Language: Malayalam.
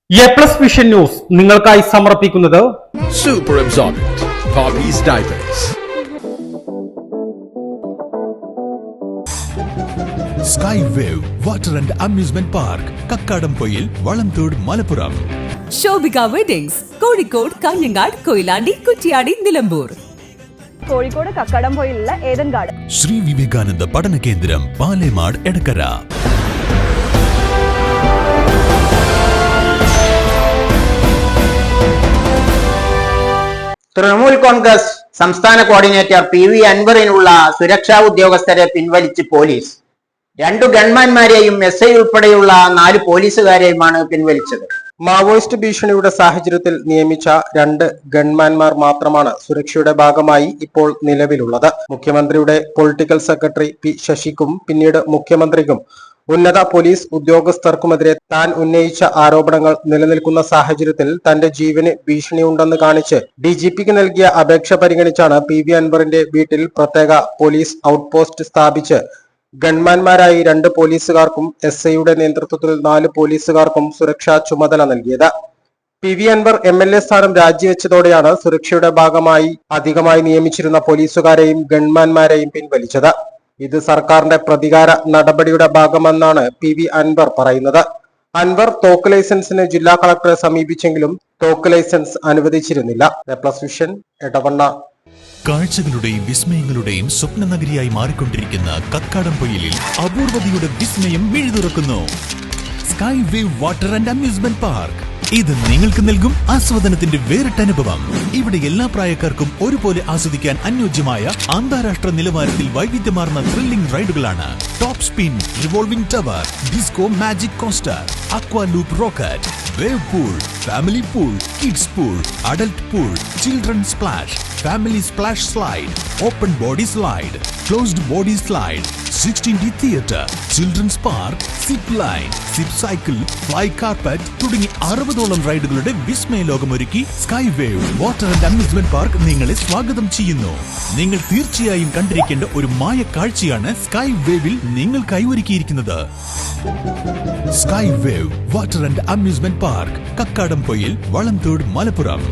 എ+ വിഷൻ ന്യൂസ് നിങ്ങൾക്കായി സമർപ്പിക്കുന്നത് Super Absorbent Poppy's Diapers. Sky Wave Water and Amusement Park, Kakkadampoyil, Valamthode, Malappuram. Shobhika weddings, Kozhikode, Kanhangad, Koyilandy, Kuttiady, Nilambur. Kozhikode കക്കാടംപൊയിലുള്ള ഏദൻ ഗാർഡൻ. ശ്രീ വിവേകാനന്ദ പഠന കേന്ദ്രം, പാലേമാട്, എടക്കര. തൃണമൂൽ കോൺഗ്രസ് സംസ്ഥാന കോർഡിനേറ്റർ PV അൻവറിനുള്ള സുരക്ഷാ ഉദ്യോഗസ്ഥരെ പിൻവലിച്ച് പോലീസ്. 2 ഗൺമാൻമാരെയും SI ഉൾപ്പെടെയുള്ള 4 പോലീസുകാരെയുമാണ് പിൻവലിച്ചത്. മാവോയിസ്റ്റ് ഭീഷണിയുടെ സാഹചര്യത്തിൽ നിയമിച്ച 2 ഗൺമാൻമാർ മാത്രമാണ് സുരക്ഷയുടെ ഭാഗമായി ഇപ്പോൾ നിലവിലുള്ളത്. മുഖ്യമന്ത്രിയുടെ പൊളിറ്റിക്കൽ സെക്രട്ടറി P ശശിക്കും പിന്നീട് മുഖ്യമന്ത്രിക്കും ഉന്നത പോലീസ് ഉദ്യോഗസ്ഥർക്കുമെതിരെ താൻ ഉന്നയിച്ച ആരോപണങ്ങൾ നിലനിൽക്കുന്ന സാഹചര്യത്തിൽ തന്റെ ജീവന് ഭീഷണിയുണ്ടെന്ന് കാണിച്ച് DGPക്ക് നൽകിയ അപേക്ഷ പരിഗണിച്ചാണ് PV അൻവറിന്റെ വീട്ടിൽ പ്രത്യേക പോലീസ് ഔട്ട്പോസ്റ്റ് സ്ഥാപിച്ച് ഗൺമാൻമാരായി 2 പോലീസുകാർക്കും SIയുടെ നേതൃത്വത്തിൽ 4 പോലീസുകാർക്കും സുരക്ഷാ ചുമതല നൽകിയത്. PV അൻവർ MLA സ്ഥാനം രാജിവെച്ചതോടെയാണ് സുരക്ഷയുടെ ഭാഗമായി അധികമായി നിയമിച്ചിരുന്ന പോലീസുകാരെയും ഗൺമാൻമാരെയും പിൻവലിച്ചത്. ഇത് സർക്കാരിന്റെ പ്രതികാര നടപടിയുടെ ഭാഗമെന്നാണ് PV അൻവർ പറയുന്നത്. അൻവർ തോക്ക് ലൈസൻസിന് ജില്ലാ കളക്ടറെ സമീപിച്ചെങ്കിലും തോക്ക് ലൈസൻസ് അനുവദിച്ചിരുന്നില്ല. എ+ വിഷൻ, എടവണ്ണ. കാഴ്ചകളുടെയും വിസ്മയങ്ങളുടെയും സ്വപ്ന നഗരിയായി മാറിക്കൊണ്ടിരിക്കുന്ന കക്കാടംപൊയിലിൽ അപൂർവതയുടെ വിസ്മയം മിഴിതുറക്കുന്നു. Sky wave water and amusement park. ഇത് നിങ്ങൾക്ക് നൽകും ആസ്വാദനത്തിന്റെ വേറിട്ട അനുഭവം. ഇവിടെ എല്ലാ പ്രായക്കാർക്കും ഒരുപോലെ ആസ്വദിക്കാൻ അനുയോജ്യമായ അന്താരാഷ്ട്ര നിലവാരത്തിൽ വൈവിധ്യമാർന്ന ത്രില്ലിംഗ് റൈഡുകളാണ്. Top spin, revolving tower, disco magic coaster, aqua loop rocket, wave pool, family pool, kids pool, adult pool, children splash, family splash slide, open body slide, closed body slide, 16D theatre, children's park, zip line, zip cycle, fly carpet തുടങ്ങി 60ഓളം റൈഡുകളുടെ വിസ്മയ ലോകമൊരുക്കി sky wave water and amusement park നിങ്ങളെ സ്വാഗതം ചെയ്യുന്നു. നിങ്ങൾ തീർച്ചയായും കണ്ടിരിക്കേണ്ട ഒരു മായ കാഴ്ചയാണ് സ്കൈ വേവിൽ നിങ്ങൾക്കായി ഒരുക്കിയിരിക്കുന്നത്. Sky wave water and amusement park, Kakkadampoyil, Valamthode, Malappuram.